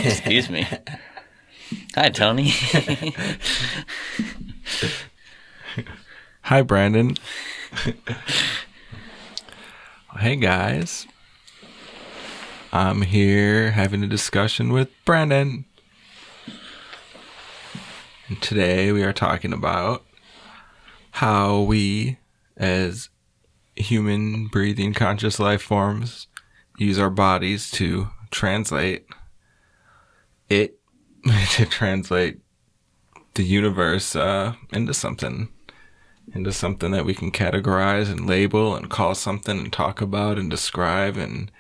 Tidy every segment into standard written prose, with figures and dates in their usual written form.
Excuse me. Hi, Tony. Hi, Brandon. Hey, guys. I'm here having a discussion with Brandon. And today we are talking about how we, as human, breathing, conscious life forms, use our bodies to translate to translate the universe into something that we can categorize and label and call something and talk about and describe and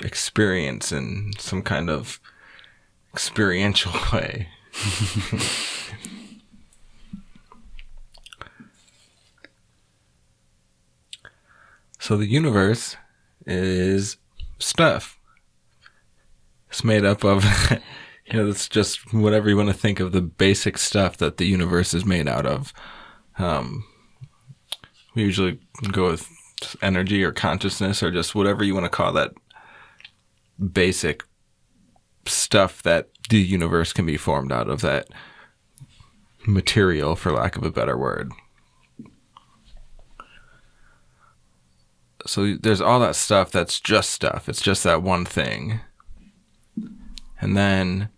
experience in some kind of experiential way. So the universe is stuff. It's made up of, it's just whatever you want to think of the basic stuff that the universe is made out of. We usually go with energy or consciousness or just whatever you want to call that basic stuff that the universe can be formed out of, that material, for lack of a better word. So there's all that stuff that's just stuff. It's just that one thing. And then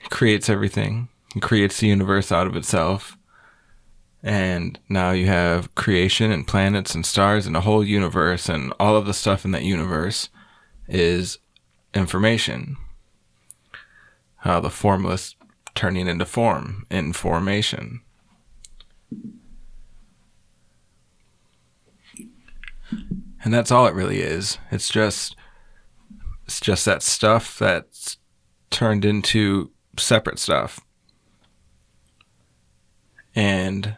it creates everything. It creates the universe out of itself. And now you have creation and planets and stars and a whole universe, and all of the stuff in that universe is information. The formless turning into form, information. And that's all it really is. It's just that stuff that's turned into separate stuff. And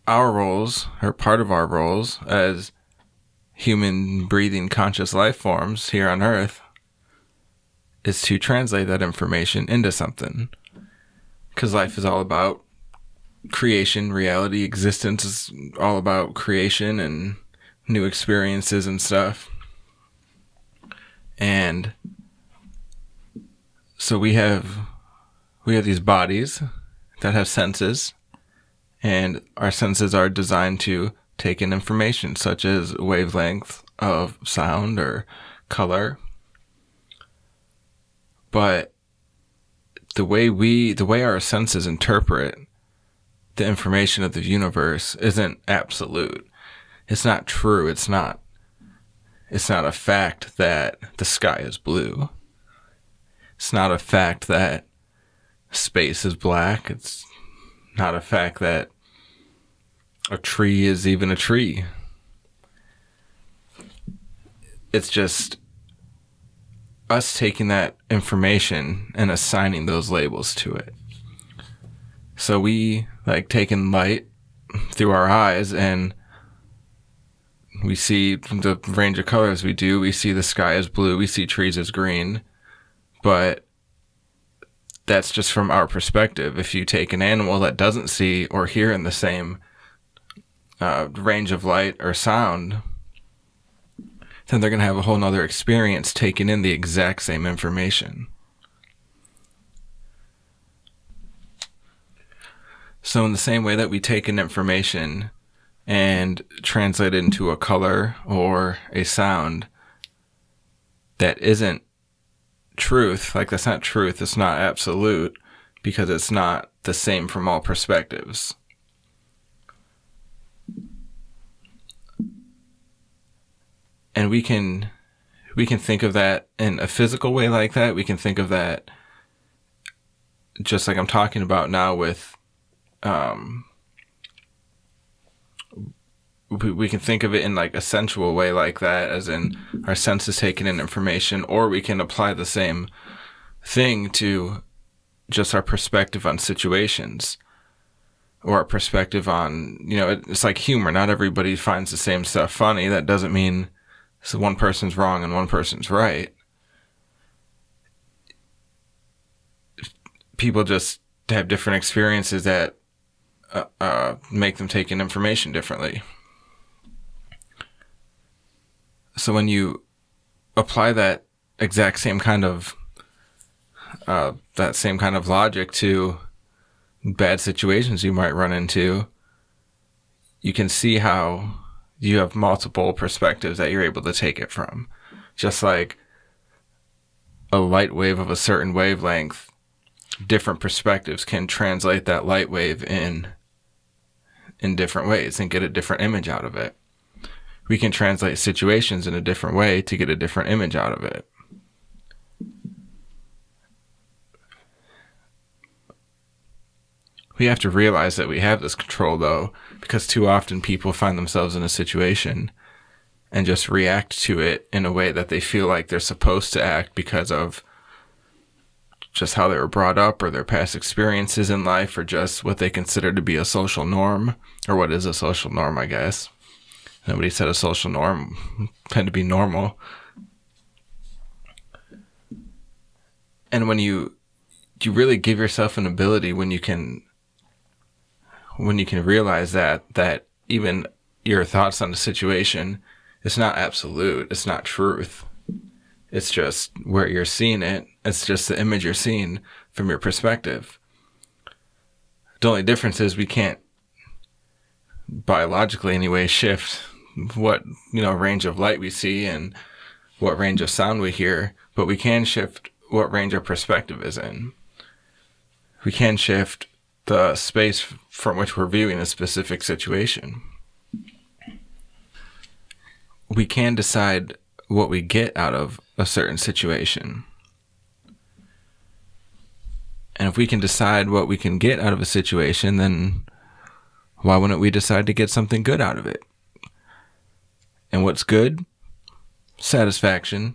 our roles, or part of our roles as human breathing conscious life forms here on Earth, is to translate that information into something. Because life is all about creation, reality, existence is all about creation and new experiences and stuff. And so we have these bodies that have senses, and our senses are designed to take in information such as wavelength of sound or color. But the way our senses interpret the information of the universe isn't absolute. It's not true. It's not a fact that the sky is blue. It's not a fact that space is black. It's not a fact that a tree is even a tree. It's just us taking that information and assigning those labels to it. So we like taking light through our eyes, and we see the range of colors we do. We see the sky as blue. We see trees as green. But that's just from our perspective. If you take an animal that doesn't see or hear in the same range of light or sound, then they're going to have a whole nother experience taking in the exact same information. So in the same way that we take in information and translate it into a color or a sound that isn't truth, like that's not truth, it's not absolute, because it's not the same from all perspectives. And we can think of that in a physical way like that. We can think of that just like I'm talking about now with we can think of it in like a sensual way like that, as in our senses taking in information, or we can apply the same thing to just our perspective on situations, or our perspective on, it's like humor. Not everybody finds the same stuff funny. That doesn't mean so one person's wrong and one person's right. People just have different experiences that make them take in information differently. So when you apply that exact same kind of that same kind of logic to bad situations you might run into. You can see how you have multiple perspectives that you're able to take it from. Just like a light wave of a certain wavelength, different perspectives can translate that light wave in different ways and get a different image out of it. We can translate situations in a different way to get a different image out of it. We have to realize that we have this control, though, because too often people find themselves in a situation and just react to it in a way that they feel like they're supposed to act because of just how they were brought up or their past experiences in life or just what they consider to be a social norm, or what is a social norm, I guess. Nobody said a social norm tend to be normal. And when you really give yourself an ability when you can realize that even your thoughts on the situation, it's not absolute, it's not truth. It's just where you're seeing it. It's just the image you're seeing from your perspective. The only difference is we can't, biologically anyway, shift what, range of light we see and what range of sound we hear, but we can shift what range of perspective is in. We can shift the space from which we're viewing a specific situation. We can decide what we get out of a certain situation. And if we can decide what we can get out of a situation, then why wouldn't we decide to get something good out of it? And what's good? Satisfaction.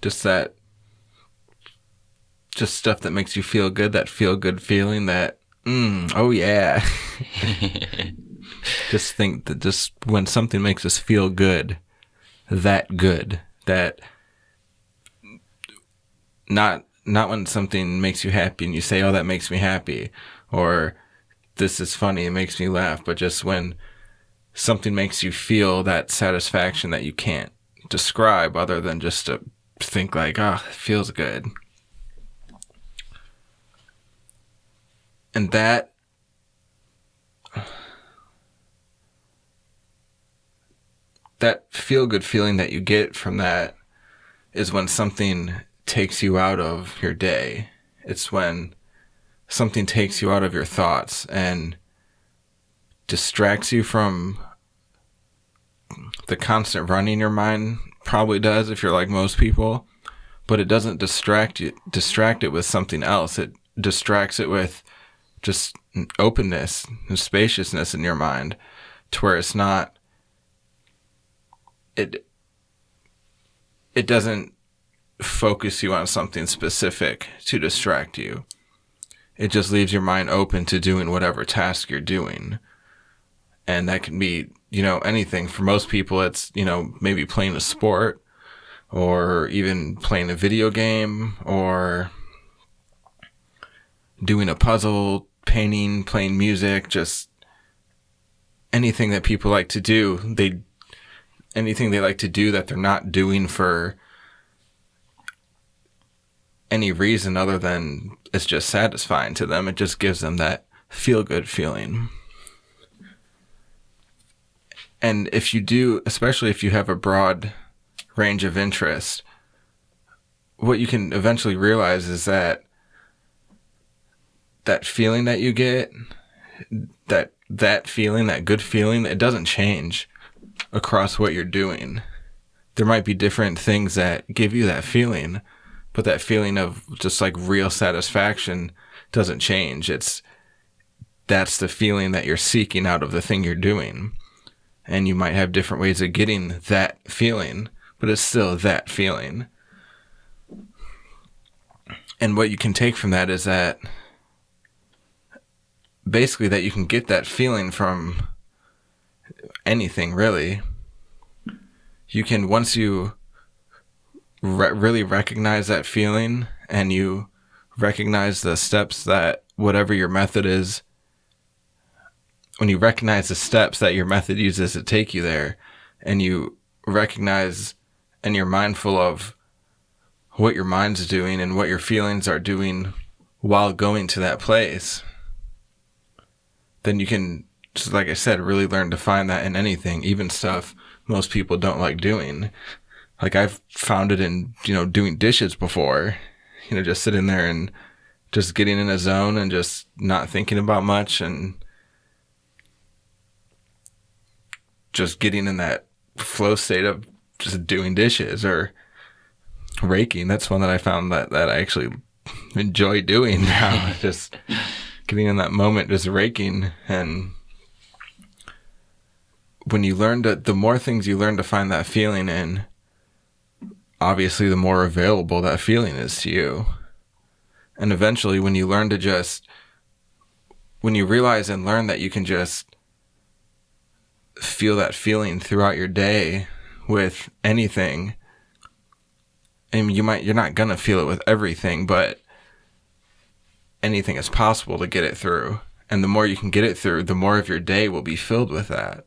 Just stuff that makes you feel good, that feel-good feeling, that, oh yeah. Just think that just when something makes us feel good, that not when something makes you happy and you say, oh, that makes me happy, or this is funny, it makes me laugh, but just when something makes you feel that satisfaction that you can't describe other than just to think like, oh, it feels good. And that feel-good feeling that you get from that is when something takes you out of your day. It's when something takes you out of your thoughts and distracts you from the constant running in your mind. Probably does if you're like most people, but it doesn't distract it with something else. It distracts it with just openness and spaciousness in your mind, to where it's not, it doesn't focus you on something specific to distract you. It just leaves your mind open to doing whatever task you're doing. And that can be, anything. For most people, it's, maybe playing a sport, or even playing a video game, or doing a puzzle, painting, playing music, just anything that people like to do. Anything they like to do that they're not doing for any reason other than it's just satisfying to them. It just gives them that feel-good feeling. And if you do, especially if you have a broad range of interest, what you can eventually realize is that feeling that you get, that feeling, that good feeling, it doesn't change across what you're doing. There might be different things that give you that feeling, but that feeling of just like real satisfaction doesn't change. That's the feeling that you're seeking out of the thing you're doing. And you might have different ways of getting that feeling, but it's still that feeling. And what you can take from that is that basically that you can get that feeling from anything, really. You can, once you really recognize that feeling, and you recognize the steps that whatever your method is, when you recognize the steps that your method uses to take you there, and you recognize and you're mindful of what your mind's doing and what your feelings are doing while going to that place, then you can, just like I said, really learn to find that in anything, even stuff most people don't like doing. Like I've found it in, doing dishes before, just sitting there and just getting in a zone and just not thinking about much and just getting in that flow state of just doing dishes or raking. That's one that I found that I actually enjoy doing now. Just getting in that moment, just raking. And when you learn to, the more things you learn to find that feeling in, obviously the more available that feeling is to you. And eventually when you learn to just, when you realize and learn that you can just feel that feeling throughout your day with anything, and you're not going to feel it with everything, but anything is possible to get it through. And the more you can get it through, the more of your day will be filled with that.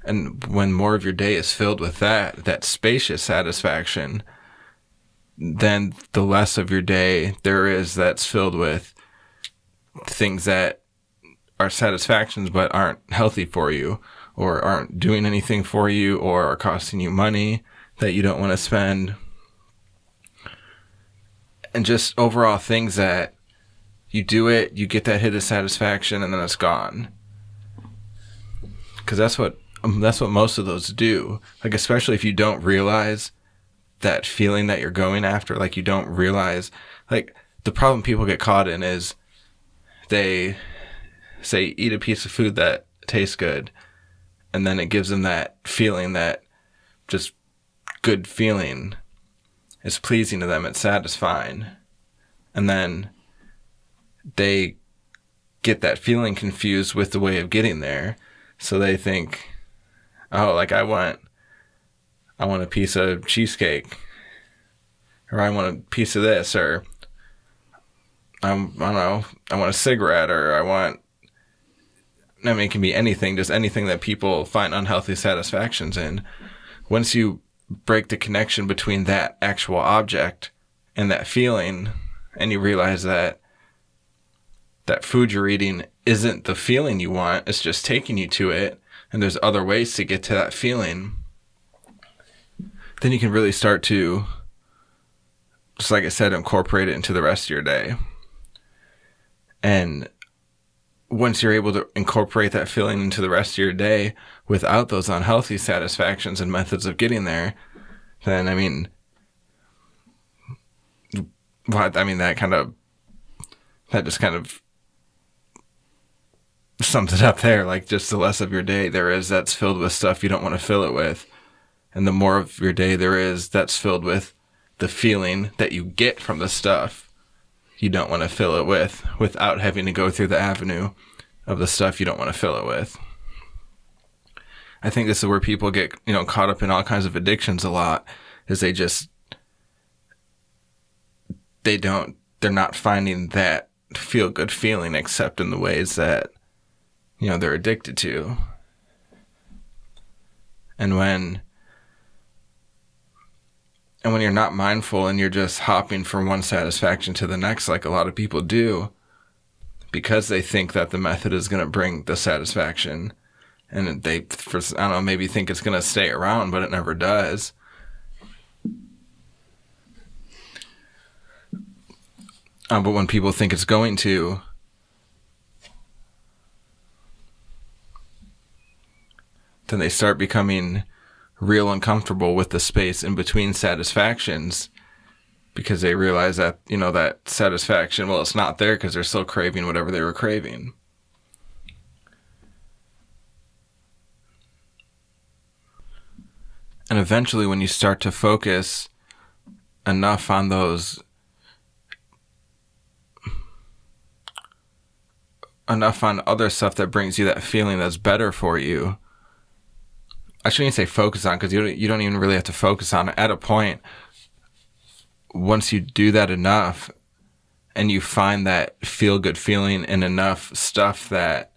And when more of your day is filled with that spacious satisfaction, then the less of your day there is that's filled with things that are satisfactions but aren't healthy for you, or aren't doing anything for you, or are costing you money that you don't want to spend. And just overall things that you do it, you get that hit of satisfaction, and then it's gone. Because that's what most of those do. Like, especially if you don't realize that feeling that you're going after, like you don't realize, like the problem people get caught in is they say eat a piece of food that tastes good, and then it gives them that feeling, that just good feeling. It's pleasing to them, it's satisfying. And then they get that feeling confused with the way of getting there. So they think, oh, like I want a piece of cheesecake, or I want a piece of this, or I don't know, I want a cigarette, or it can be anything, just anything that people find unhealthy satisfactions in. Once you break the connection between that actual object and that feeling, and you realize that food you're eating isn't the feeling you want, it's just taking you to it, and there's other ways to get to that feeling, then you can really start to, just like I said, incorporate it into the rest of your day. And once you're able to incorporate that feeling into the rest of your day without those unhealthy satisfactions and methods of getting there, then, that just kind of sums it up there. Like, just the less of your day there is that's filled with stuff you don't want to fill it with, and the more of your day there is that's filled with the feeling that you get from the stuff you don't want to fill it with, without having to go through the avenue of the stuff you don't want to fill it with. I think this is where people get, caught up in all kinds of addictions a lot, is they're not finding that feel good feeling except in the ways that, they're addicted to. And when you're not mindful and you're just hopping from one satisfaction to the next, like a lot of people do, because they think that the method is going to bring the satisfaction, and they, maybe think it's going to stay around, but it never does. But when people think it's going to, then they start becoming real uncomfortable with the space in between satisfactions, because they realize that, that satisfaction, well, it's not there because they're still craving whatever they were craving. And eventually when you start to focus enough on other stuff that brings you that feeling that's better for you, I shouldn't say focus on, because you don't even really have to focus on it. At a point, once you do that enough, and you find that feel-good feeling in enough stuff, that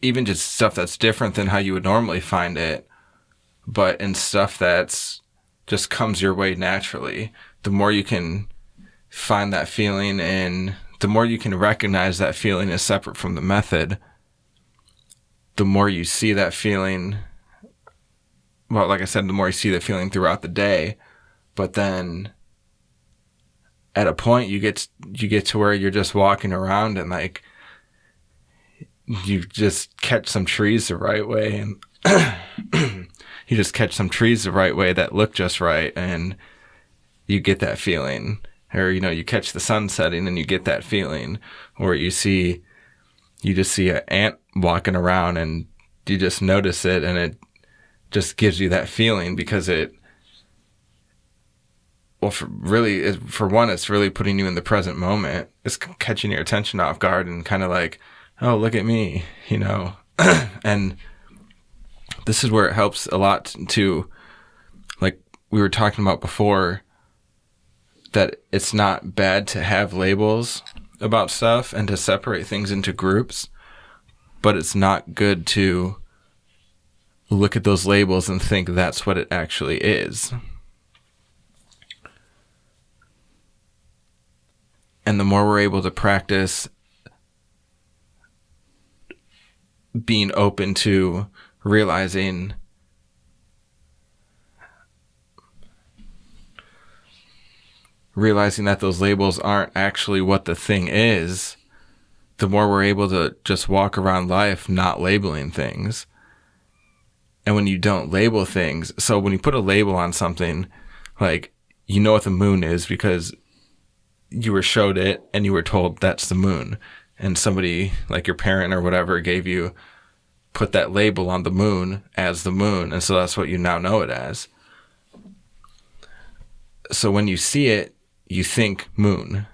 even just stuff that's different than how you would normally find it, but in stuff that's just comes your way naturally. The more you can find that feeling, and the more you can recognize that feeling is separate from the method, the more you see that feeling. Well, like I said, the more you see the feeling throughout the day, but then at a point you get to where you're just walking around and like you just catch some trees the right way, and you just catch some trees the right way that look just right, and you get that feeling. Or, you catch the sun setting and you get that feeling. Or you just see an ant walking around and you just notice it, and it just gives you that feeling because for one, it's really putting you in the present moment. It's catching your attention off guard and kind of like, oh, look at me, And this is where it helps a lot to, like we were talking about before, that it's not bad to have labels about stuff and to separate things into groups, but it's not good to look at those labels and think that's what it actually is. And the more we're able to practice being open to realizing that those labels aren't actually what the thing is, the more we're able to just walk around life not labeling things. And when you don't label things, so when you put a label on something, like, what the moon is because you were showed it and you were told that's the moon. And somebody, like your parent or whatever, put that label on the moon as the moon. And so that's what you now know it as. So when you see it, you think moon,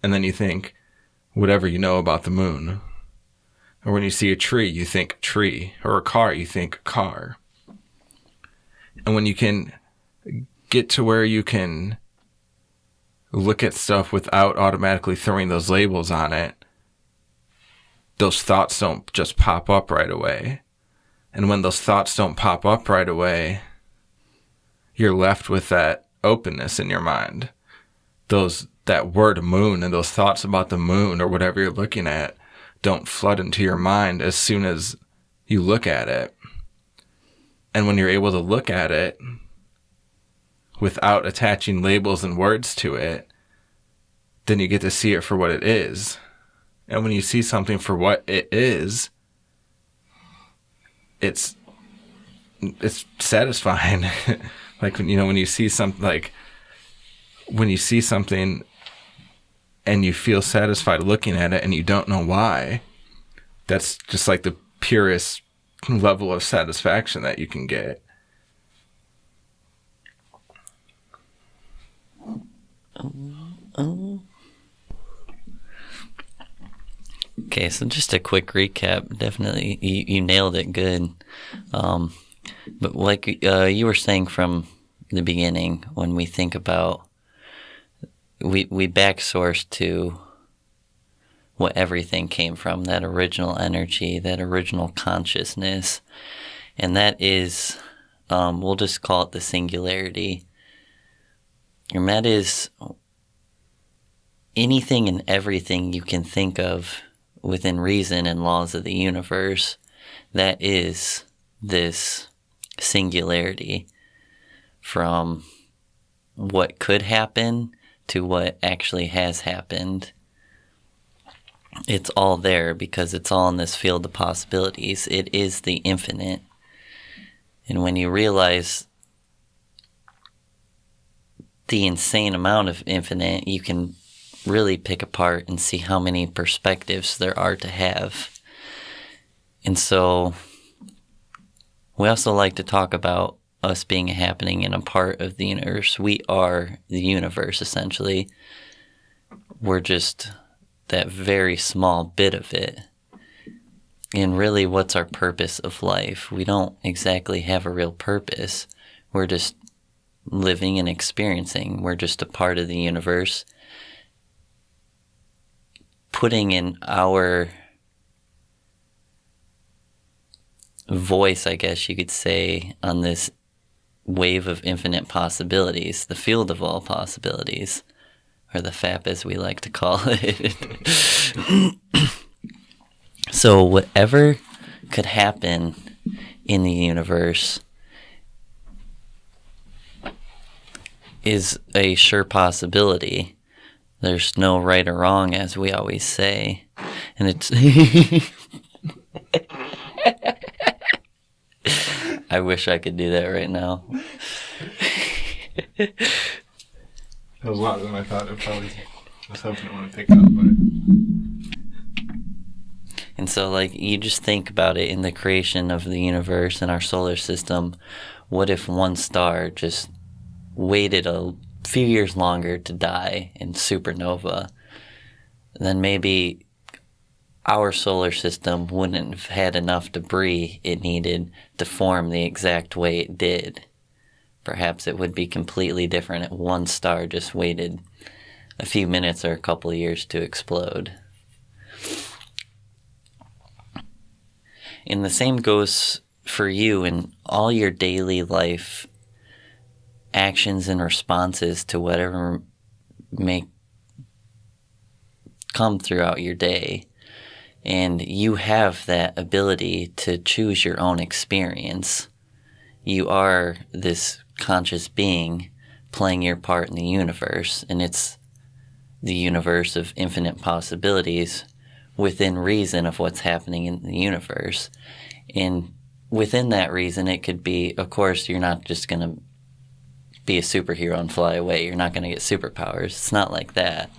and then you think whatever you know about the moon. Or when you see a tree, you think tree, or a car, you think car. And when you can get to where you can look at stuff without automatically throwing those labels on it, those thoughts don't just pop up right away. And when those thoughts don't pop up right away, you're left with that openness in your mind. That word moon and those thoughts about the moon or whatever you're looking at don't flood into your mind as soon as you look at it. And when you're able to look at it without attaching labels and words to it, then you get to see it for what it is. And when you see something for what it is, it's satisfying. Like, when you see something, like when you see something and you feel satisfied looking at it and you don't know why, that's just like the purest level of satisfaction that you can get. Okay, so just a quick recap. Definitely, you nailed it good. But like you were saying from the beginning, when we think about, we back source to what everything came from, that original energy, that original consciousness. And that is, we'll just call it the singularity. And that is anything and everything you can think of within reason and laws of the universe. That is this singularity, from what could happen to what actually has happened. It's all there because it's all in this field of possibilities. It is the infinite. And when you realize the insane amount of infinite, you can really pick apart and see how many perspectives there are to have. And so we also like to talk about us being a happening and a part of the universe. We are the universe, essentially. We're just that very small bit of it. And really, what's our purpose of life? We don't exactly have a real purpose. We're just living and experiencing. We're just a part of the universe, putting in our voice, I guess you could say, on this wave of infinite possibilities, the field of all possibilities, or the F.A.P as we like to call it. So whatever could happen in the universe is a sure possibility. There's no right or wrong, as we always say. And it's... I wish I could do that right now. That was a lot than I thought it probably was hoping it wouldn't pick up, but... And so, like, you just think about it in the creation of the universe and our solar system. What if one star just waited a few years longer to die in supernova? Then maybe our solar system wouldn't have had enough debris it needed to form the exact way it did. Perhaps it would be completely different if one star just waited a few minutes or a couple of years to explode. And the same goes for you in all your daily life actions and responses to whatever may come throughout your day. And you have that ability to choose your own experience. You are this conscious being playing your part in the universe, and it's the universe of infinite possibilities within reason of what's happening in the universe. And within that reason, it could be, of course, you're not just going to be a superhero and fly away. You're not going to get superpowers. It's not like that.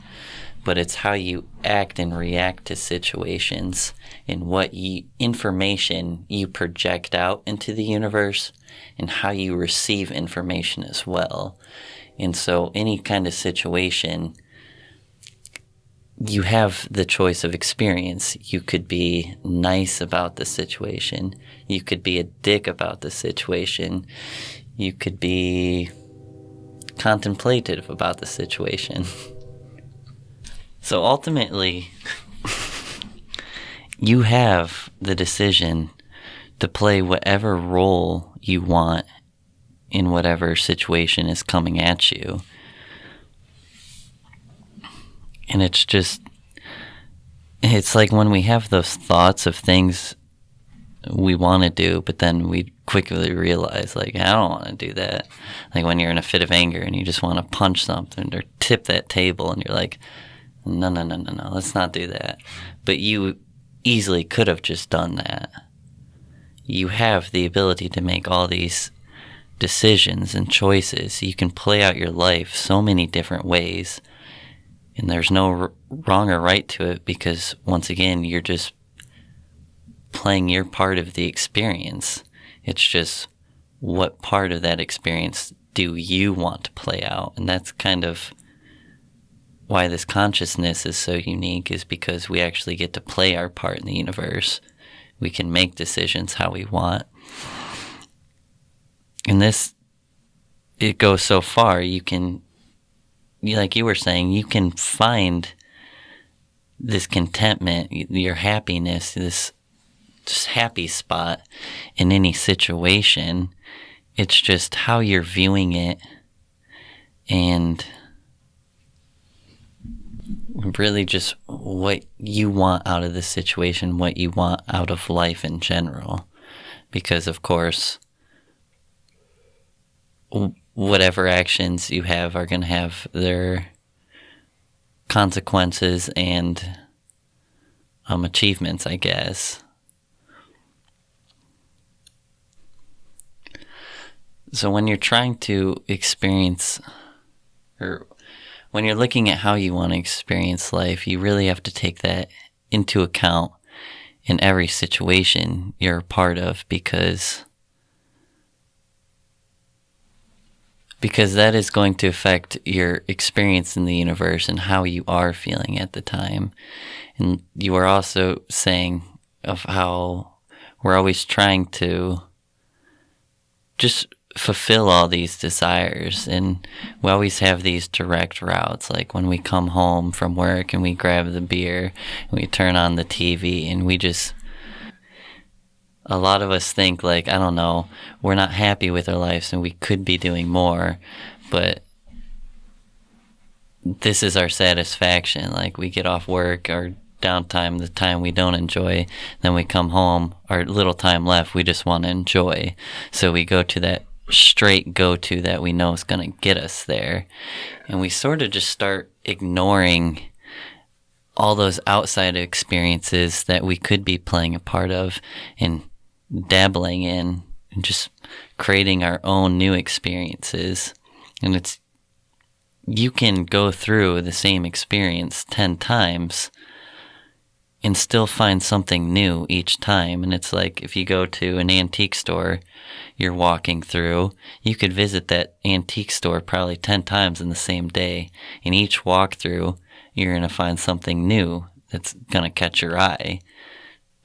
But it's how you act and react to situations and what information you project out into the universe and how you receive information as well. And so any kind of situation, you have the choice of experience. You could be nice about the situation. You could be a dick about the situation. You could be contemplative about the situation. So ultimately, you have the decision to play whatever role you want in whatever situation is coming at you. And it's like when we have those thoughts of things we want to do, but then we quickly realize, like, I don't want to do that. Like when you're in a fit of anger and you just want to punch something or tip that table and you're like, no, let's not do that. But you easily could have just done that. You have the ability to make all these decisions and choices. You can play out your life so many different ways, and there's no wrong or right to it because, once again, you're just playing your part of the experience. It's just what part of that experience do you want to play out? And that's kind of why this consciousness is so unique, is because we actually get to play our part in the universe. We can make decisions how we want. And this, it goes so far, you can, like you were saying, you can find this contentment, your happiness, this just happy spot in any situation. It's just how you're viewing it and really just what you want out of the situation, what you want out of life in general. Because, of course, whatever actions you have are going to have their consequences and achievements, I guess. So when you're trying to experience, or when you're looking at how you want to experience life, you really have to take that into account in every situation you're a part of, because that is going to affect your experience in the universe and how you are feeling at the time. And you were also saying of how we're always trying to just fulfill all these desires, and we always have these direct routes, like when we come home from work and we grab the beer and we turn on the TV and we just a lot of us think like, I don't know, we're not happy with our lives and we could be doing more, but this is our satisfaction. Like, we get off work, our downtime, the time we don't enjoy, then we come home, our little time left, we just want to enjoy. So we go to that straight go-to that we know is going to get us there. And we sort of just start ignoring all those outside experiences that we could be playing a part of and dabbling in and just creating our own new experiences. And it's, you can go through the same experience 10 times and still find something new each time. And it's like, if you go to an antique store you're walking through, you could visit that antique store probably 10 times in the same day. And each walkthrough, you're going to find something new that's going to catch your eye.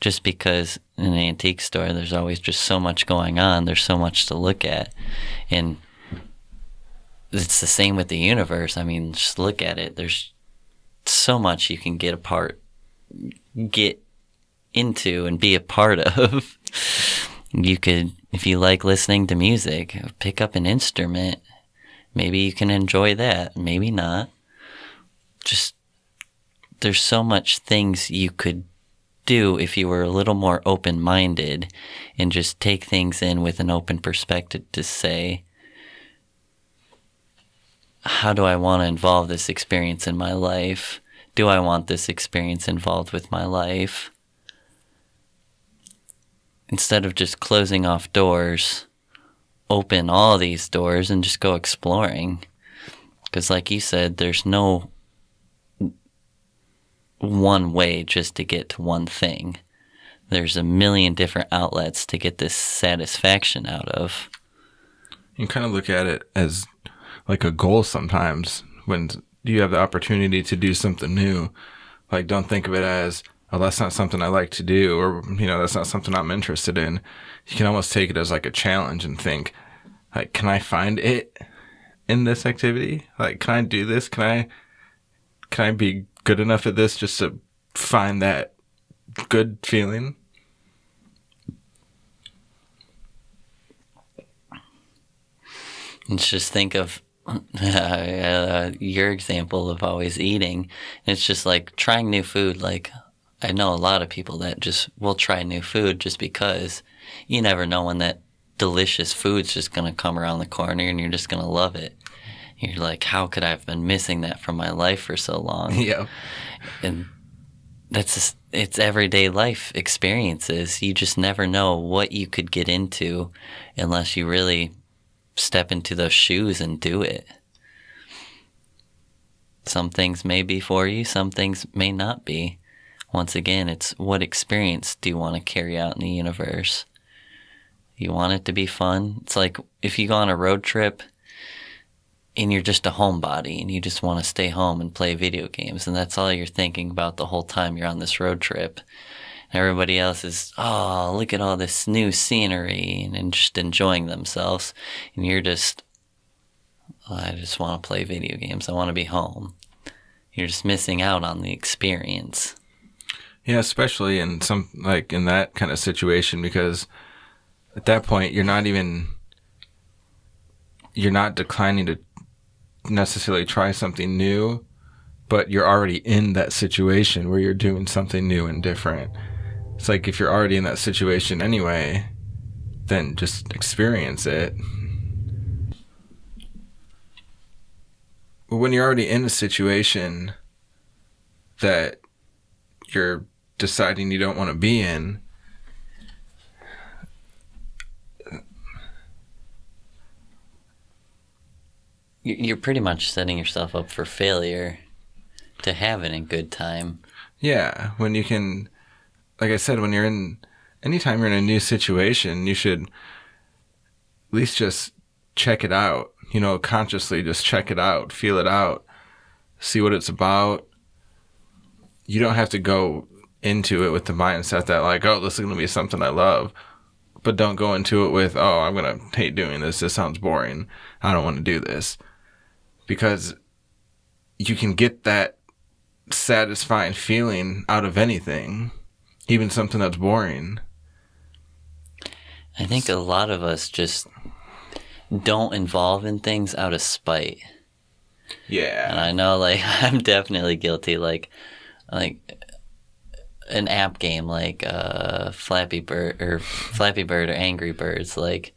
Just because in an antique store, there's always just so much going on. There's so much to look at. And it's the same with the universe. I mean, just look at it. There's so much you can get into and be a part of. You could, if you like listening to music, pick up an instrument. Maybe you can enjoy that. Maybe not. Just, there's so much things you could do if you were a little more open-minded and just take things in with an open perspective to say, how do I want to involve this experience in my life? Do I want this experience involved with my life? Instead of just closing off doors, open all these doors and just go exploring. Because like you said, there's no one way just to get to one thing. There's a million different outlets to get this satisfaction out of. You kind of look at it as like a goal sometimes when you have the opportunity to do something new. Like, don't think of it as, oh, that's not something I like to do, or, that's not something I'm interested in. You can almost take it as like a challenge and think, like, can I find it in this activity? Like, can I do this? Can I be good enough at this just to find that good feeling? Let's just think of your example of always eating. It's just like trying new food. Like, I know a lot of people that just will try new food just because you never know when that delicious food's just going to come around the corner and you're just going to love it. You're like, how could I have been missing that from my life for so long? Yeah. And it's everyday life experiences. You just never know what you could get into unless you really step into those shoes and do it. Some things may be for you, some things may not be. Once again, it's what experience do you want to carry out in the universe? You want it to be fun? It's like if you go on a road trip and you're just a homebody and you just want to stay home and play video games and that's all you're thinking about the whole time you're on this road trip. Everybody else is, oh, look at all this new scenery and just enjoying themselves. And you're just, oh, I just want to play video games. I want to be home. You're just missing out on the experience. Yeah, especially in in that kind of situation, because at that point you're not declining to necessarily try something new, but you're already in that situation where you're doing something new and different. It's like if you're already in that situation anyway, then just experience it. But when you're already in a situation that you're deciding you don't want to be in, you're pretty much setting yourself up for failure to have it in good time. Yeah, when you can, like I said, anytime you're in a new situation, you should at least just check it out, consciously just check it out, feel it out, see what it's about. You don't have to go into it with the mindset that like, oh, this is going to be something I love. But don't go into it with, oh, I'm going to hate doing this. This sounds boring. I don't want to do this. Because you can get that satisfying feeling out of anything, even something that's boring. I think a lot of us just don't involve in things out of spite. Yeah. And I know, like, I'm definitely guilty. Like an app game like Flappy Bird or Angry Birds. Like,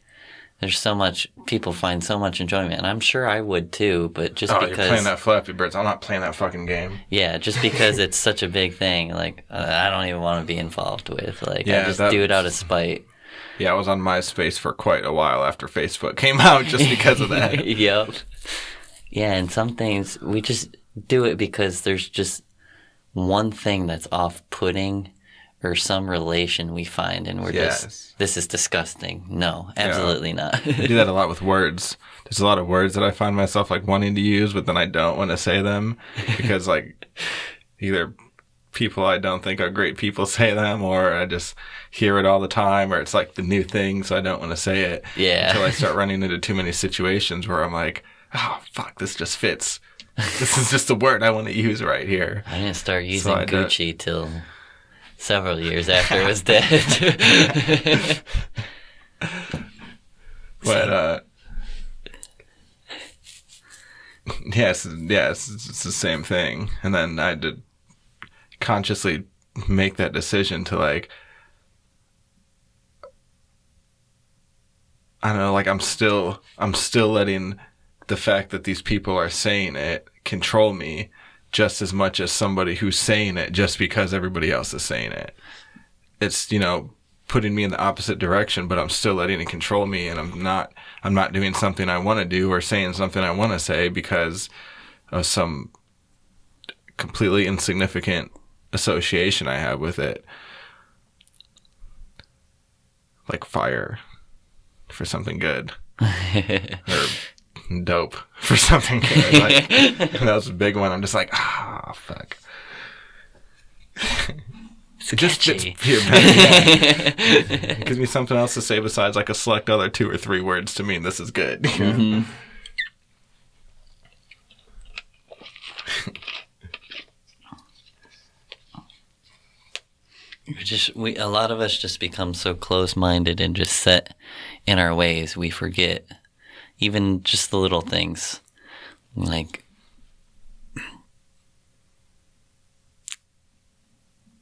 there's so much, people find so much enjoyment, and I'm sure I would too, but just because... you're playing that Flappy Birds. I'm not playing that fucking game. Yeah, just because it's such a big thing, like, I don't even want to be involved with. Like, I just do it out of spite. Yeah, I was on MySpace for quite a while after Facebook came out just because of that. Yep. Yeah, and some things, we just do it because there's just one thing that's off-putting or some relation we find, and we're just, this is disgusting. No, absolutely not. I do that a lot with words. There's a lot of words that I find myself like wanting to use, but then I don't want to say them because like either people I don't think are great people say them, or I just hear it all the time, or it's like the new thing, so I don't want to say it. Yeah. Until I start running into too many situations where I'm like, oh, fuck, this just fits. This is just a word I want to use right here. I didn't start using Gucci till several years after it was dead. But, yes, it's the same thing. And then I had to consciously make that decision to like, I don't know, like I'm still letting the fact that these people are saying it control me just as much as somebody who's saying it just because everybody else is saying it. It's, putting me in the opposite direction, but I'm still letting it control me, and I'm not doing something I want to do or saying something I want to say because of some completely insignificant association I have with it. Like fire for something good. Or dope for something good. Like, that was a big one. I'm just like, fuck. It just fits here better. It gives me something else to say besides like a select other 2 or 3 words to mean this is good. Mm-hmm. A lot of us just become so close-minded and just set in our ways, we forget even just the little things. Like,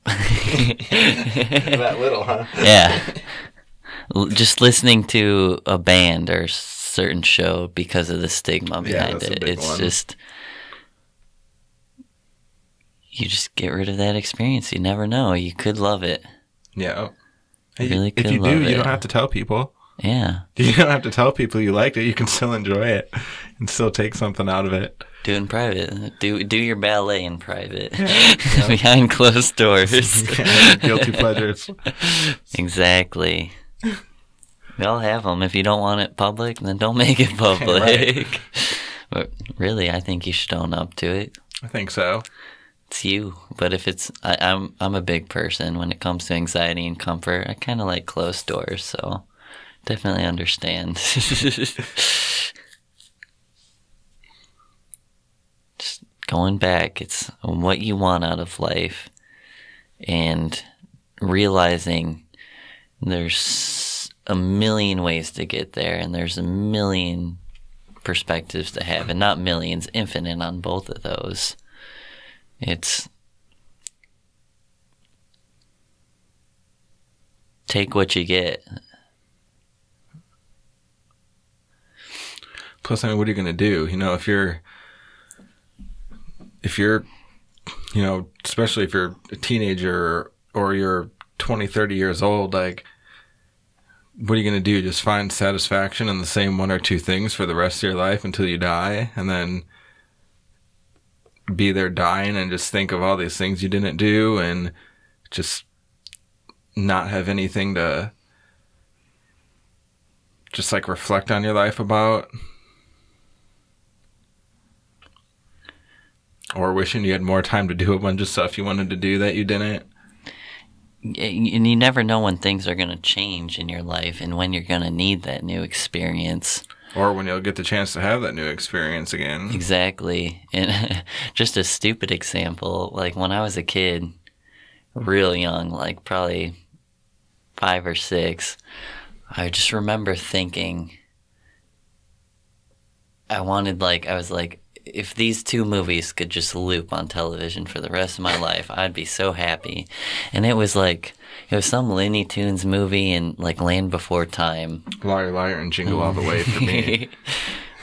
that little, huh? Yeah. Just listening to a band or certain show because of the stigma behind it. It's one. Just, you just get rid of that experience. You never know. You could love it. Yeah. You really could if you love do, it. You don't have to tell people. Yeah. You don't have to tell people you liked it. You can still enjoy it and still take something out of it. Do it in private. Do your ballet in private. Yeah. Behind closed doors. Guilty pleasures. Exactly. We all have them. If you don't want it public, then don't make it public. Right. But really, I think you should own up to it. I think so. It's you. But if it's... I'm a big person. When it comes to anxiety and comfort, I kind of like closed doors, so definitely understand. Just going back, it's what you want out of life, and realizing there's a million ways to get there, and there's a million perspectives to have, and not millions, infinite on both of those. It's take what you get. Plus, I mean, what are you going to do? If you're, especially if you're a teenager or you're 20, 30 years old, like, what are you going to do? Just find satisfaction in the same 1 or 2 things for the rest of your life until you die, and then be there dying and just think of all these things you didn't do and just not have anything to just like reflect on your life about? Or wishing you had more time to do a bunch of stuff you wanted to do that you didn't? And you never know when things are going to change in your life and when you're going to need that new experience. Or when you'll get the chance to have that new experience again. Exactly. And just a stupid example, like when I was a kid, real young, like probably 5 or 6, I just remember thinking, I was like, if these two movies could just loop on television for the rest of my life, I'd be so happy. And it was some Looney Tunes movie and like Land Before Time. Liar, Liar, and Jingle All the Way for me.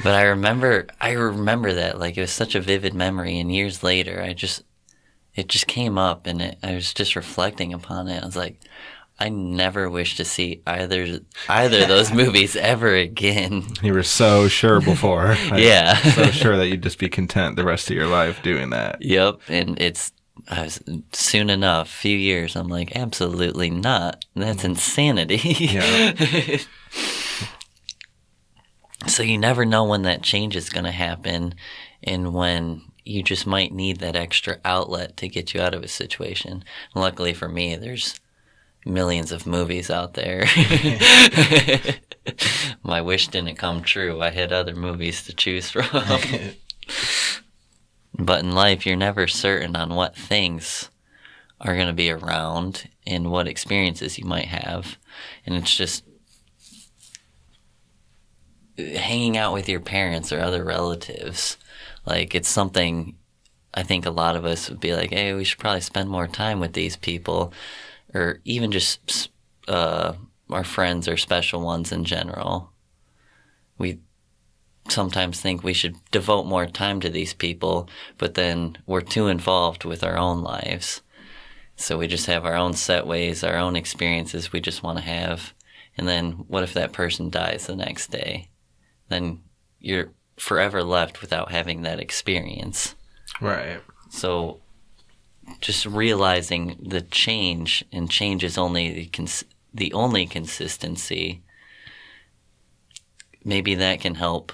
But I remember that, like, it was such a vivid memory, and years later, it just came up, and I was just reflecting upon it. I was like, I never wish to see either of those movies ever again. You were so sure before. Yeah. So sure that you'd just be content the rest of your life doing that. Yep, and soon enough, a few years, I'm like, absolutely not. That's insanity. Yeah. So you never know when that change is going to happen, and when you just might need that extra outlet to get you out of a situation. Luckily for me, there's millions of movies out there. My wish didn't come true. I had other movies to choose from. But in life, you're never certain on what things are going to be around and what experiences you might have. And it's just hanging out with your parents or other relatives. Like, it's something I think a lot of us would be like, hey, we should probably spend more time with these people, or even just our friends or special ones in general. We sometimes think we should devote more time to these people, but then we're too involved with our own lives. So we just have our own set ways, our own experiences we just want to have. And then what if that person dies the next day? Then you're forever left without having that experience. Right. So just realizing the change, and change is only the only consistency, maybe that can help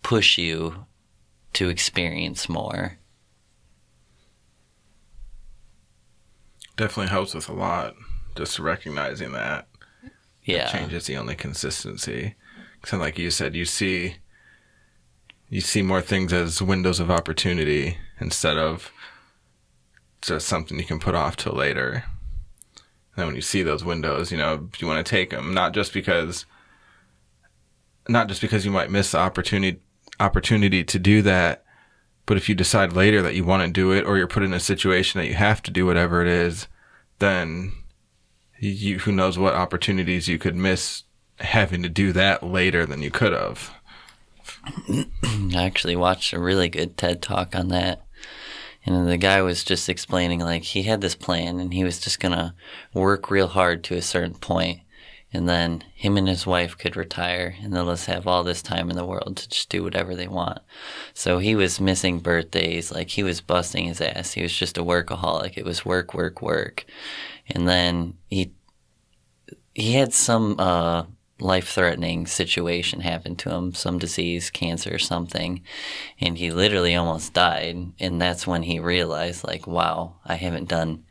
push you to experience more. Definitely helps with a lot, just recognizing that. Yeah. Change is the only consistency. Because like you said, you see more things as windows of opportunity instead of just something you can put off till later. And then when you see those windows, you want to take them, not just because you might miss the opportunity to do that, but if you decide later that you want to do it, or you're put in a situation that you have to do whatever it is, then who knows what opportunities you could miss having to do that later than you could have. I actually watched a really good TED Talk on that. And the guy was just explaining, like, he had this plan and he was just going to work real hard to a certain point. And then him and his wife could retire and they'll just have all this time in the world to just do whatever they want. So he was missing birthdays. Like, he was busting his ass. He was just a workaholic. It was work, work, work. And then he had some life-threatening situation happen to him, some disease, cancer or something, and he literally almost died. And that's when he realized, like, wow, I haven't done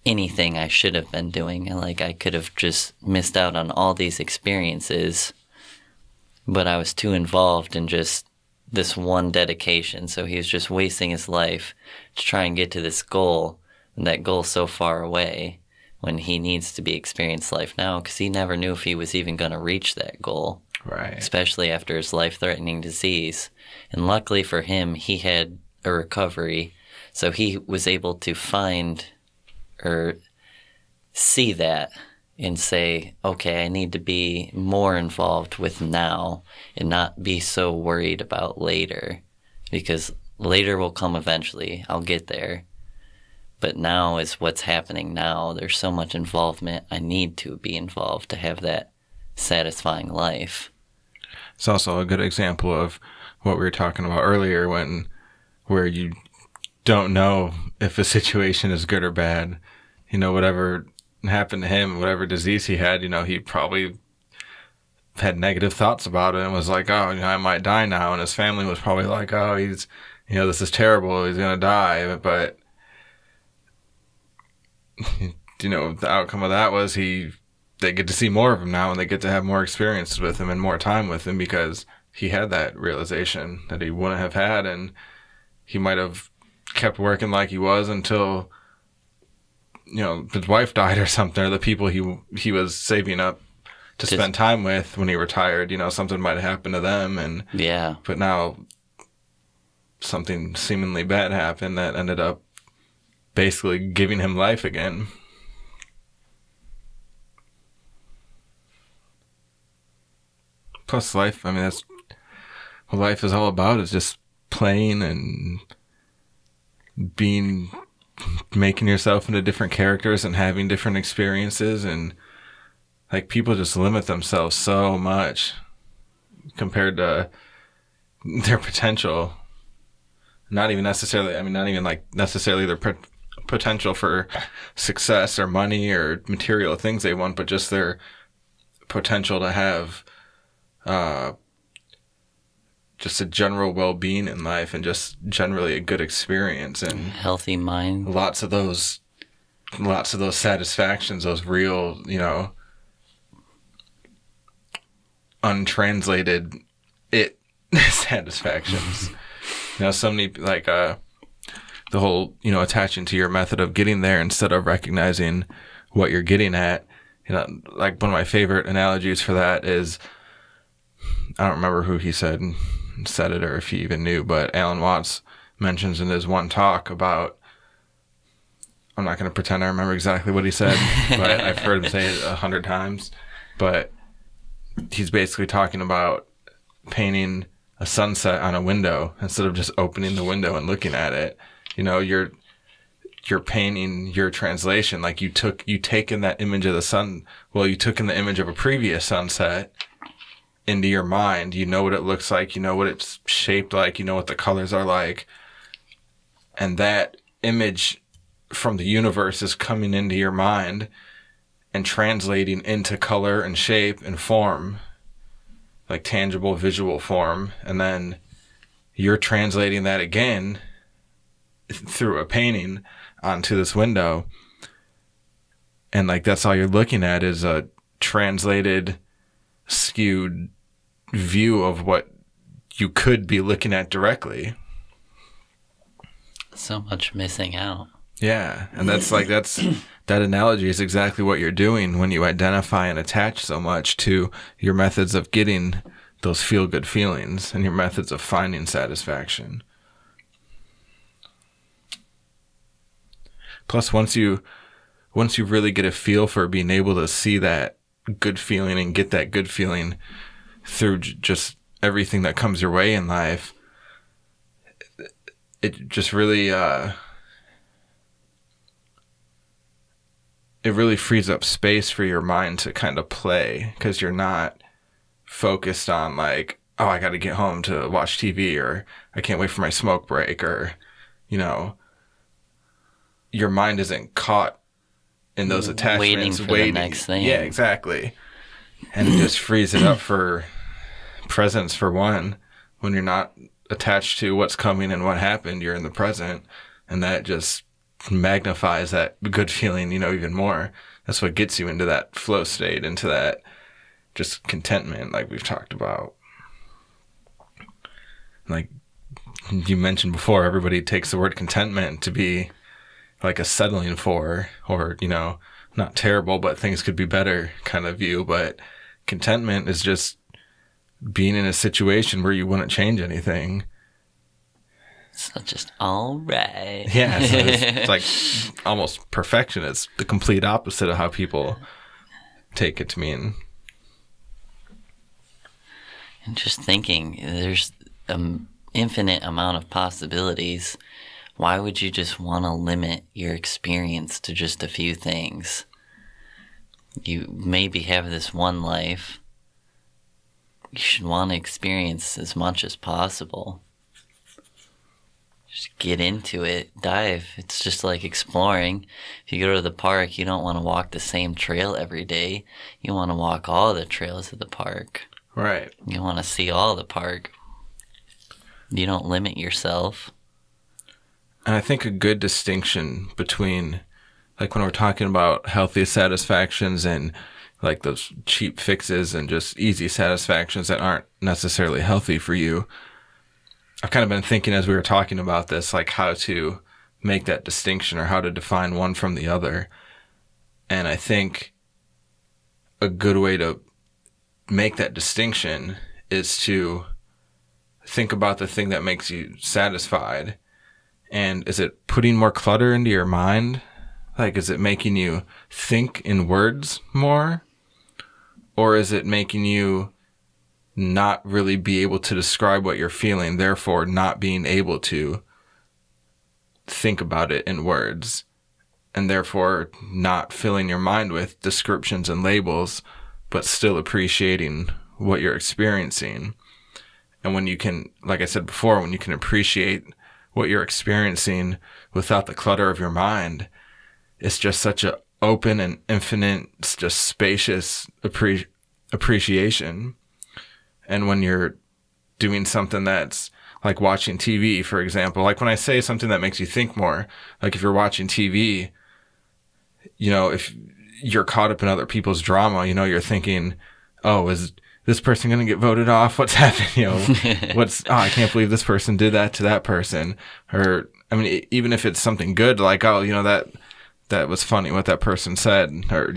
anything I should have been doing. And, like, I could have just missed out on all these experiences, but I was too involved in just this one dedication. So he was just wasting his life to try and get to this goal, and that goal's so far away, when he needs to be experienced life now, because he never knew if he was even going to reach that goal. Right. Especially after his life-threatening disease. And luckily for him, he had a recovery, so he was able to find or see that and say, okay, I need to be more involved with now and not be so worried about later, because later will come eventually. I'll get there. But now is what's happening now. There's so much involvement. I need to be involved to have that satisfying life. It's also a good example of what we were talking about earlier, where you don't know if a situation is good or bad. Whatever happened to him, whatever disease he had, he probably had negative thoughts about it and was like, oh, I might die now. And his family was probably like, oh, he's, this is terrible. He's going to die. But the outcome of that was they get to see more of him now, and they get to have more experiences with him and more time with him, because he had that realization that he wouldn't have had, and he might have kept working like he was until his wife died or something, or the people he was saving up to spend time with when he retired. You know, something might have happened to them, and Yeah. but now something seemingly bad happened that ended up basically giving him life again. Plus life, I mean, that's what life is all about, is just playing and making yourself into different characters and having different experiences. And like, people just limit themselves so much compared to their potential. Not even necessarily their potential for success or money or material things they want, but just their potential to have just a general well-being in life and just generally a good experience and healthy mind. Lots of those satisfactions, those real, you know, untranslated satisfactions. You know, so many, like, the whole, you know, attaching to your method of getting there instead of recognizing what you're getting at. You know, like, one of my favorite analogies for that is, I don't remember who he said it or if he even knew, but Alan Watts mentions in his one talk about, I'm not going to pretend I remember exactly what he said, but I've heard him say it 100 times. But he's basically talking about painting a sunset on a window instead of just opening the window and looking at it. You know, you're painting your translation. Like, you took in the image of a previous sunset into your mind. You know what it looks like, you know what it's shaped like, you know what the colors are like. And that image from the universe is coming into your mind and translating into color and shape and form, like tangible visual form. And then you're translating that again through a painting onto this window. And like, that's all you're looking at is a translated, skewed view of what you could be looking at directly. So much missing out. Yeah. And that analogy is exactly what you're doing when you identify and attach so much to your methods of getting those feel-good feelings and your methods of finding satisfaction. Plus, once you really get a feel for being able to see that good feeling and get that good feeling through just everything that comes your way in life, it just really it really frees up space for your mind to kind of play, because you're not focused on like, oh, I got to get home to watch TV, or I can't wait for my smoke break, or, you know, your mind isn't caught in those attachments. Waiting for the next thing. Yeah, exactly. And it just frees it up for presence, for one. When you're not attached to what's coming and what happened, you're in the present. And that just magnifies that good feeling, you know, even more. That's what gets you into that flow state, into that just contentment, like we've talked about. Like you mentioned before, everybody takes the word contentment to be like a settling for, or, you know, not terrible, but things could be better kind of view. But contentment is just being in a situation where you wouldn't change anything. So just all right. Yeah, so it's like almost perfection. It's the complete opposite of how people take it to mean. And just thinking, there's an infinite amount of possibilities. Why would you just want to limit your experience to just a few things? You maybe have this one life. You should want to experience as much as possible. Just get into it, dive. It's just like exploring. If you go to the park, you don't want to walk the same trail every day. You want to walk all the trails of the park. Right. You want to see all the park. You don't limit yourself. And I think a good distinction between, like, when we're talking about healthy satisfactions and like those cheap fixes and just easy satisfactions that aren't necessarily healthy for you, I've kind of been thinking as we were talking about this, like how to make that distinction or how to define one from the other. And I think a good way to make that distinction is to think about the thing that makes you satisfied. And is it putting more clutter into your mind? Like, is it making you think in words more? Or is it making you not really be able to describe what you're feeling, therefore not being able to think about it in words, and therefore not filling your mind with descriptions and labels, but still appreciating what you're experiencing? And when you can, like I said before, when you can appreciate what you're experiencing without the clutter of your mind, it's just such a open and infinite, just spacious appreciation. And when you're doing something that's like watching TV, for example, like when I say something that makes you think more, like if you're watching TV, if you're caught up in other people's drama, you're thinking, oh, is this person going to get voted off? What's happening? I can't believe this person did that to that person. Or, I mean, even if it's something good, like, oh, that was funny what that person said, or,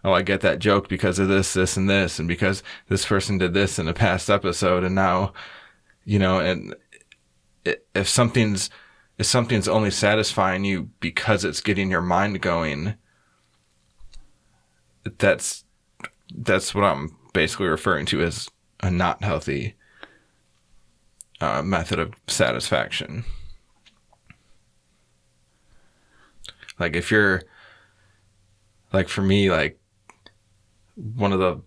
oh, I get that joke because of this, and this, and because this person did this in a past episode. And now, and if something's only satisfying you because it's getting your mind going, that's what I'm basically referring to as a not healthy method of satisfaction. Like if you're, like for me, like one of the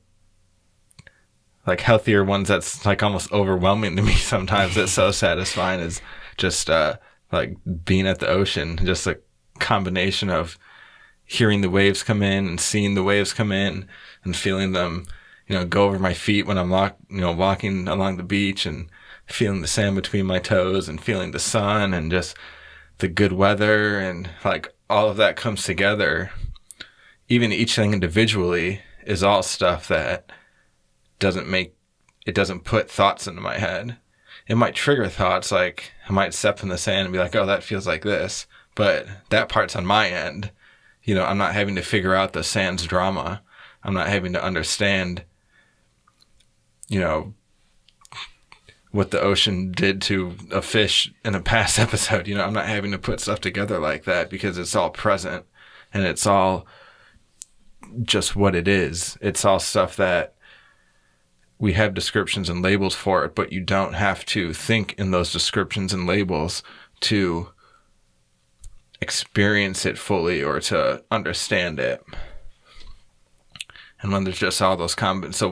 like healthier ones that's like almost overwhelming to me sometimes, that's so satisfying, is just like being at the ocean. Just a combination of hearing the waves come in and seeing the waves come in and feeling them, go over my feet when I'm walking along the beach, and feeling the sand between my toes, and feeling the sun, and just the good weather, and like all of that comes together. Even each thing individually is all stuff that doesn't put thoughts into my head. It might trigger thoughts, like I might step in the sand and be like, oh, that feels like this, but that part's on my end. I'm not having to figure out the sand's drama. I'm not having to understand, what the ocean did to a fish in a past episode. I'm not having to put stuff together like that, because it's all present and it's all just what it is. It's all stuff that we have descriptions and labels for it, but you don't have to think in those descriptions and labels to experience it fully or to understand it. And when there's just all those so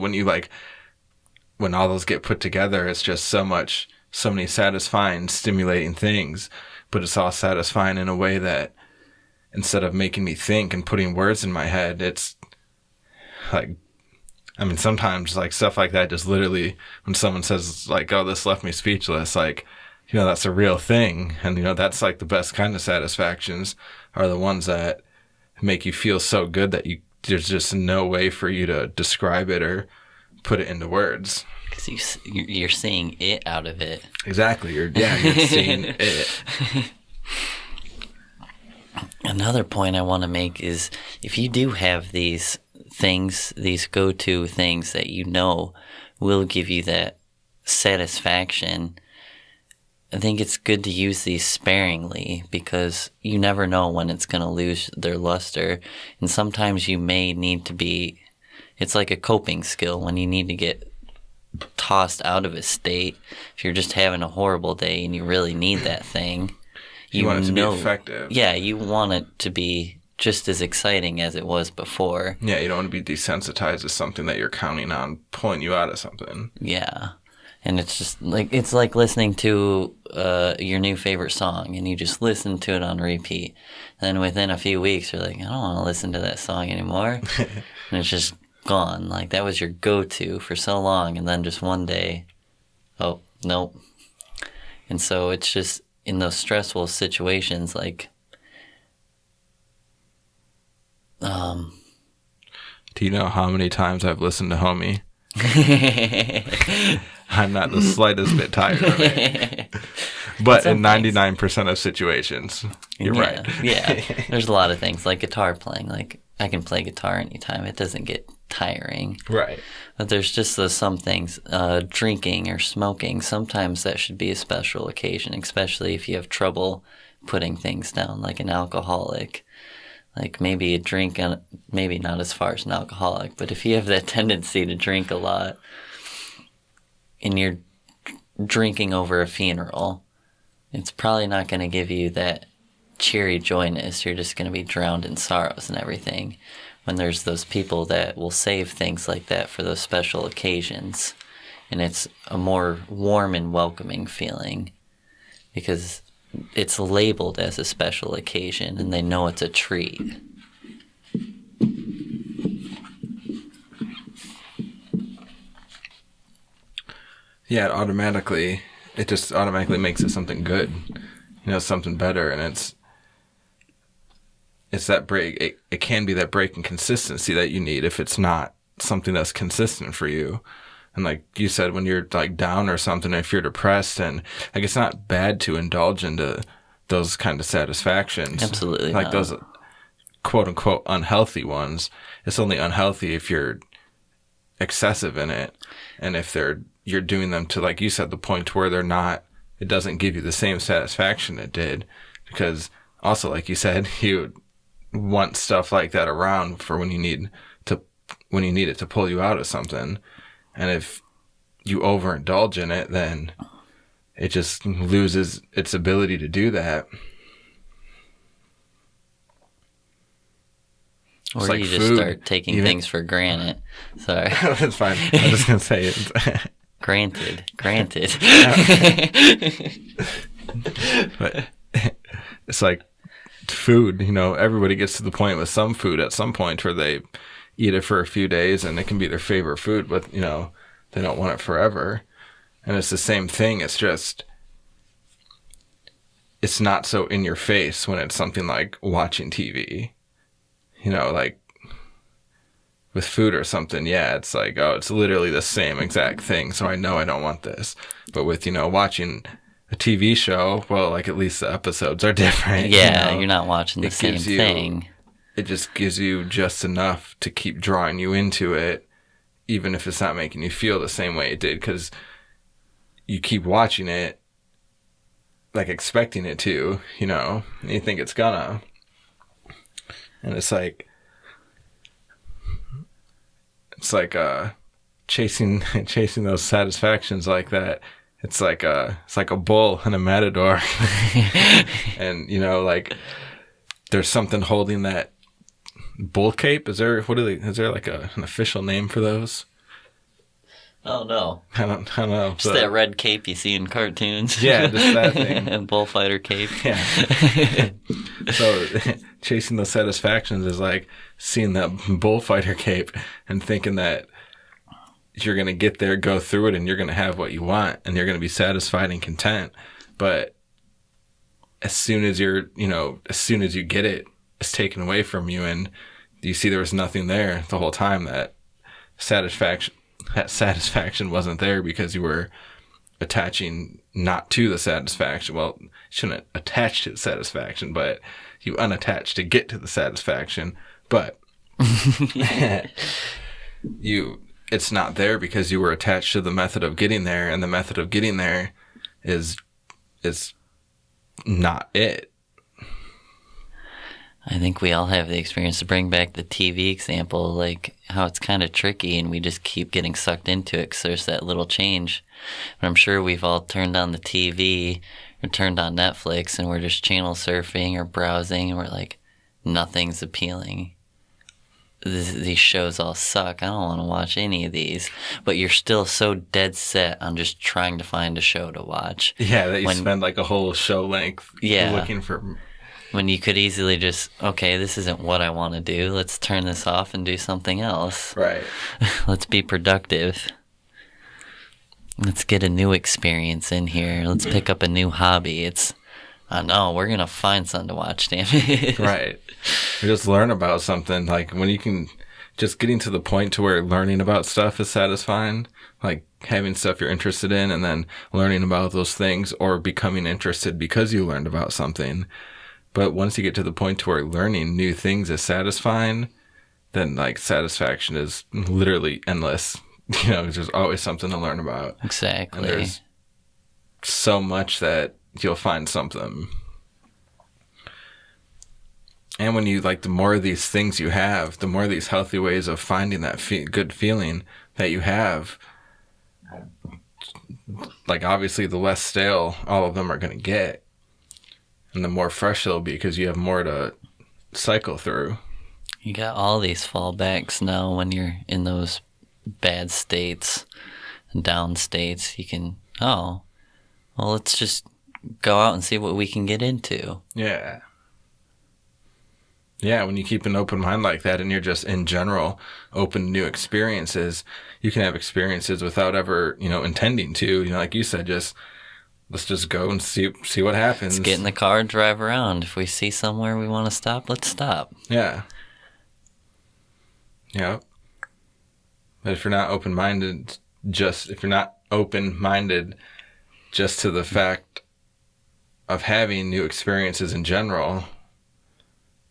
when all those get put together, it's just so many satisfying, stimulating things, but it's all satisfying in a way that instead of making me think and putting words in my head, it's like, I mean, sometimes like stuff like that, just literally when someone says like, oh, this left me speechless, like, that's a real thing. And, that's like the best kind of satisfactions are the ones that make you feel so good that there's just no way for you to describe it or put it into words. Because you're seeing it out of it. Exactly. You're seeing it. Another point I want to make is, if you do have these things, these go-to things that will give you that satisfaction, I think it's good to use these sparingly, because you never know when it's going to lose their luster. And sometimes you may need to it's like a coping skill when you need to get tossed out of a state. If you're just having a horrible day and you really need that thing, you want it to be effective. Yeah, you want it to be just as exciting as it was before. Yeah, you don't want to be desensitized to something that you're counting on pulling you out of something. Yeah. And it's just like, it's like listening to your new favorite song, and you just listen to it on repeat. And then within a few weeks, you're like, I don't want to listen to that song anymore. And it's just gone. Like, that was your go-to for so long. And then just one day, oh, nope. And so it's just in those stressful situations, like, do you know how many times I've listened to Homie? I'm not the slightest bit tired of it. But in 99% of situations, you're right. Yeah. There's a lot of things, like guitar playing. Like, I can play guitar anytime. It doesn't get tiring. Right. But there's just some things, drinking or smoking, sometimes that should be a special occasion, especially if you have trouble putting things down, like an alcoholic. Like maybe a drink, maybe not as far as an alcoholic, but if you have that tendency to drink a lot and you're drinking over a funeral, it's probably not going to give you that cheery joyness. You're just going to be drowned in sorrows and everything. When there's those people that will save things like that for those special occasions, and it's a more warm and welcoming feeling because it's labeled as a special occasion and they know it's a treat. Yeah, it just automatically makes it something good, something better. And it's that break. It can be that break in consistency that you need if it's not something that's consistent for you. And like you said, when you're like down or something, if you're depressed, and like it's not bad to indulge into those kind of satisfactions. Absolutely like not. Those quote unquote unhealthy ones. It's only unhealthy if you're excessive in it, and if you're doing them to, like you said, the point where it doesn't give you the same satisfaction it did. Because also, like you said, you want stuff like that around for when you need it to pull you out of something. And if you overindulge in it, then it just loses its ability to do that. Or it's like you just food. start taking things for granted. Sorry. That's fine. I'm just going to say it. Granted. But it's like food, everybody gets to the point with some food at some point where they eat it for a few days and it can be their favorite food, but they don't want it forever. And it's the same thing. It's just, it's not so in your face when it's something like watching TV, like with food or something. Yeah. It's like, oh, it's literally the same exact thing. So I know I don't want this. But with, watching a TV show, well, like at least the episodes are different. Yeah. You're not watching the same thing. It just gives you just enough to keep drawing you into it, even if it's not making you feel the same way it did, because you keep watching it, like expecting it to, and you think it's gonna. And it's like chasing those satisfactions like that. It's like a bull and a matador, and like there's something holding that bull cape. Is there like an official name for those? Oh no, I don't know. Just that red cape you see in cartoons. Yeah, just that thing. And bullfighter cape. Yeah. So chasing those satisfactions is like seeing that bullfighter cape and thinking that you're going to get there, go through it, and you're going to have what you want, and you're going to be satisfied and content. But as soon as you get it, it's taken away from you, and you see there was nothing there the whole time. That satisfaction wasn't there because you were attaching not to the satisfaction. Well, you shouldn't attach to the satisfaction, but you unattached to get to the satisfaction. But it's not there because you were attached to the method of getting there, and the method of getting there is not it. I think we all have the experience. To bring back the TV example, like how it's kind of tricky and we just keep getting sucked into it because there's that little change. But I'm sure we've all turned on the TV or turned on Netflix and we're just channel surfing or browsing and we're like, nothing's appealing. These shows all suck. I don't want to watch any of these. But you're still so dead set on just trying to find a show to watch. Yeah, that you spend like a whole show length looking for... When you could easily just, okay, this isn't what I want to do. Let's turn this off and do something else. Right. Let's be productive. Let's get a new experience in here. Let's pick up a new hobby. No, we're going to find something to watch, damn it. Right. You just learn about something. Like when you can just getting to the point to where learning about stuff is satisfying, like having stuff you're interested in and then learning about those things or becoming interested because you learned about something. But once you get to the point to where learning new things is satisfying, then like satisfaction is literally endless. You know, 'cause there's always something to learn about. Exactly. And there's so much that you'll find something. And when you, like, the more of these things you have, the more of these healthy ways of finding that good feeling that you have, like, obviously the less stale all of them are going to get. And the more fresh they'll be because you have more to cycle through. You got all these fallbacks now when you're in those bad states and down states. You can, well, let's just go out and see what we can get into. Yeah. Yeah, when you keep an open mind like that and you're just in general open to new experiences, you can have experiences without ever, you know, intending to. You know, like you said, let's just go and see what happens. Let's get in the car and drive around. If we see somewhere we want to stop, let's stop. Yeah. Yeah. But if you're not open-minded, just to the fact of having new experiences in general,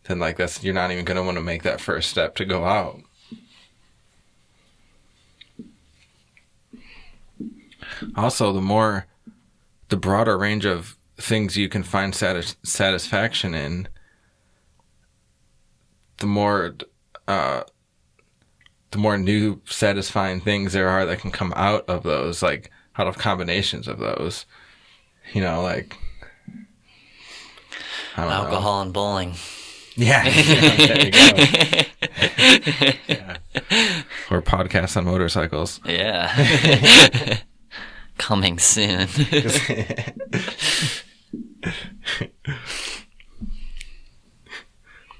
then like you're not even going to want to make that first step to go out. Also, the broader range of things you can find satisfaction in, the more new satisfying things there are that can come out of those, like out of combinations of those. You know, like alcohol and bowling. Yeah, there you go. Yeah. Or podcasts on motorcycles. Yeah. Coming soon.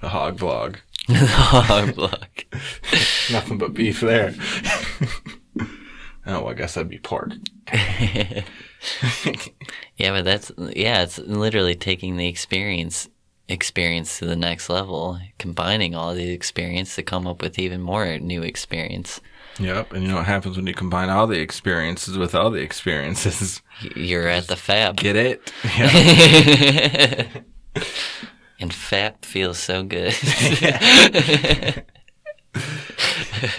The hog vlog. The hog vlog. Nothing but beef there. Oh, I guess that'd be pork. Yeah, but it's literally taking the experience to the next level, combining all the experience to come up with even more new experience. Yep, and you know what happens when you combine all the experiences with all the experiences? You're at the F.A.P. Get it? Yeah. And F.A.P feels so good.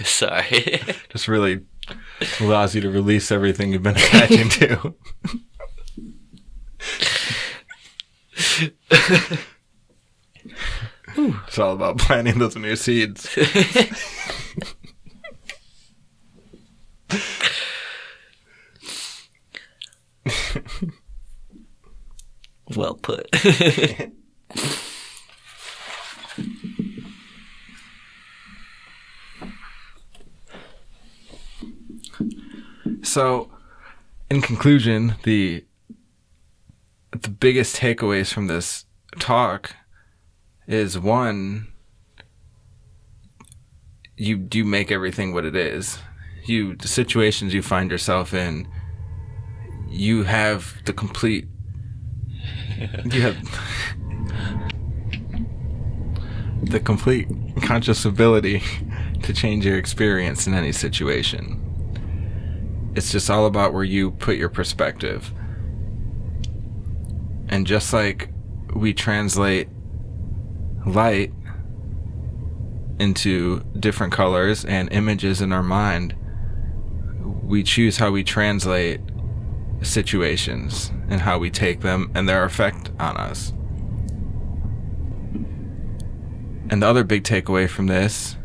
Sorry. Just really allows you to release everything you've been attaching to. It's all about planting those new seeds. Well put. So, in conclusion, the biggest takeaways from this talk is, one, you do make everything what it is. The situations you find yourself in, you have the complete conscious ability to change your experience in any situation. It's just all about where you put your perspective. And just like we translate light into different colors and images in our mind, we choose how we translate situations and how we take them and their effect on us. And the other big takeaway from this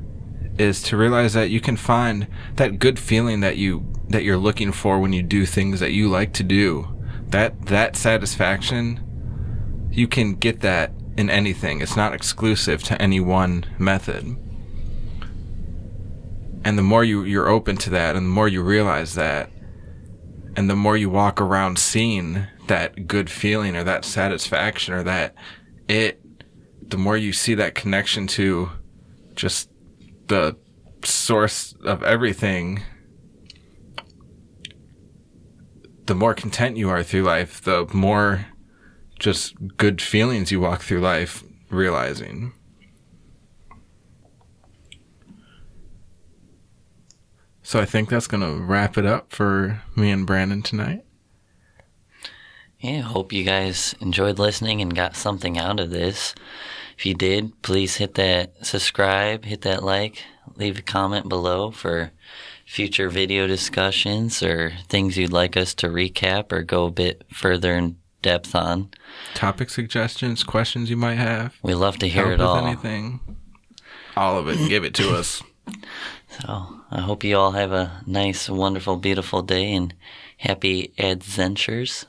is to realize that you can find that good feeling that you're looking for when you do things that you like to do. That satisfaction, you can get that in anything. It's not exclusive to any one method. And the more you're open to that, and the more you realize that, and the more you walk around seeing that good feeling or that satisfaction or the more you see that connection to just the source of everything, the more content you are through life, the more just good feelings you walk through life realizing. So I think that's going to wrap it up for me and Brandon tonight. Yeah, hope you guys enjoyed listening and got something out of this. If you did, please hit that subscribe, hit that like, leave a comment below for future video discussions or things you'd like us to recap or go a bit further in depth on. Topic suggestions, questions you might have. We love to hear Help it with all. anything. All of it. Give it to us. So I hope you all have a nice, wonderful, beautiful day and happy adventures.